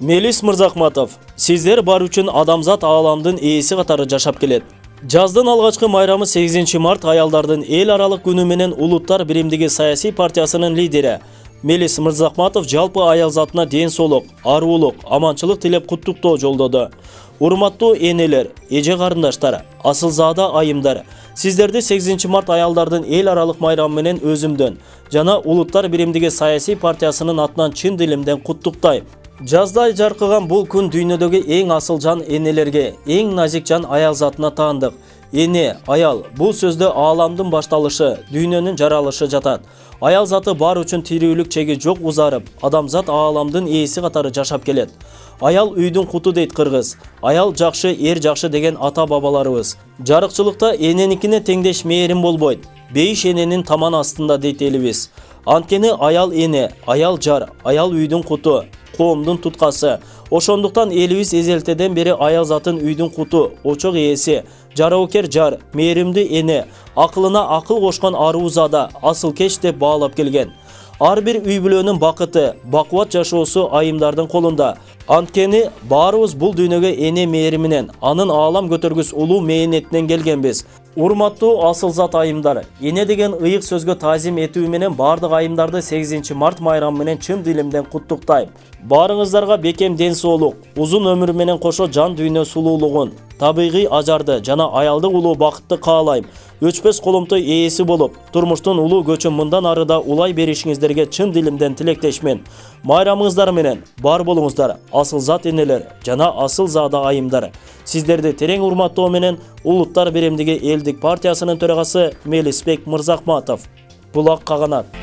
Мелис Мырзахматов, сиздер бар үчүн адамзат ааламдын ээси катары жашап келет. Жаздын алгачкы майрамы 8 март аялдардын эл аралык күнү менен Улуттар биримдиги саясий партиясынын лидери Мелис Мырзахматов жалпы аял затына ден соолук, аруулук, аманчылык тилеп куттуктоо жолдоду. Урматтуу энелер, эже карындаштар, асылзада айымдар, сиздерди 8 март аялдардын эл аралык майрамы менен өзүмдөн жана Улуттар биримдиги саясий партиясынын атынан чын дилимден куттуктайм. Жаздай жаркыган бул күн дүйнөдөгү эң асыл жан энелерге, эң назик жан аял затына таандык. Эне, аял, бул сөздө ааламдын башталышы, дүйнөнүн жаралышы жатат. Аял заты бар үчүн тирүүлүк чеги жок узарып, адамзат ааламдын ээси катары жашап келет. Аял үйдүн куту дейт кыргыз. Аял жакшы, эр жакшы деген ата бабаларыбыз. Жарыкчылыкта эненикине теңдеш мээрим болбойт. Бейиш эненин таман астында дейт элибиз. Анткени аял эне, аял жар, аял үйдүн куту, коомдун туткасы. Ошондуктан элибиз эзелтеден бери аял затын үйдүн куту, очок ээси, жароокер жар, мээримдүү эне, акылына акыл кошкон аруу зада, асыл кеч деп баалап келген. Ар бир үй бүлөнүн бакыты, бакубат жашоосу айымдардын колунда. Анткени баарыбыз бул дүйнөгө эне мээриминен, анын аалам көтөргүс улуу мээнетинен келгенбиз. Урматтуу асылзат айымдар, эне деген ыйык сөзгө таазим этүү менен бардык айымдарды 8 март майрамы менен чын дилимден куттуктайм. Баарыңыздарга бекем ден соолук, узун өмүр менен кошо жан дүйнө сулуулугун, табигый ажарды жана аялдык улуу бакытты каалайм. Өчпөс колумтой ээси болуп, турмуштун улуу көчүн мындан ары да улай беришиңиздерге чын дилимден тилектешмин. Майрамыңыздар менен бар болуңуздар, асылзат энелер жана асылзада айымдар. Сиздерди терең урматтоо менен Улуттар биримдиги элдик партиясынын төрагасы Мелисбек Мырзахматов. Булак Каганат.